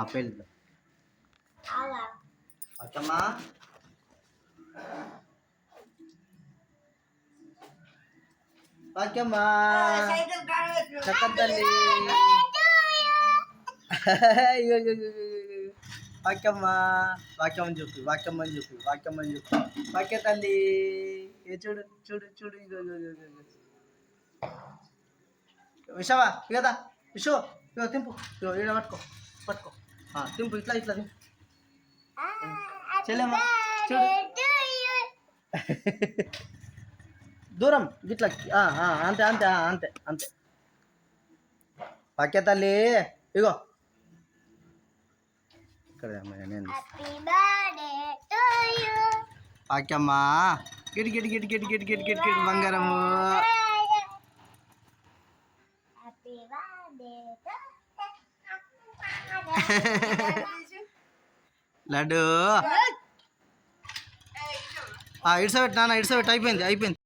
పెళ్ళి అచ్చమ్మా వాక్యమ్మా చక్కని తల్లి వాక్యమ్మా వాక్యమని చెప్పు వాక్యమ్మని చెప్పు వాక్యమ్మని చెప్పు వాక్య తల్లి ఏ చూడు చూడు చూడు విషవా ఇకదా విషో ఇక తింపు ఇగో ఈడ పట్టుకో పట్టుకో తింపు ఇట్లా ఇట్లా తింపు చెల్లెమ్మా చూడు దూరం గిట్లా అంతే అంతే అంతే అంతే వాక్య తల్లి ఇగో ఇక్కడ నేను వాక్యమ్మా గిటి గిటి గిటి గిటి గిటి గిటి గిటి గిటి బంగారము లడ్డు ఇడ్సబెట్టి నాన్న ఇడ్సబెట్టి అయిపోయింది అయిపోయింది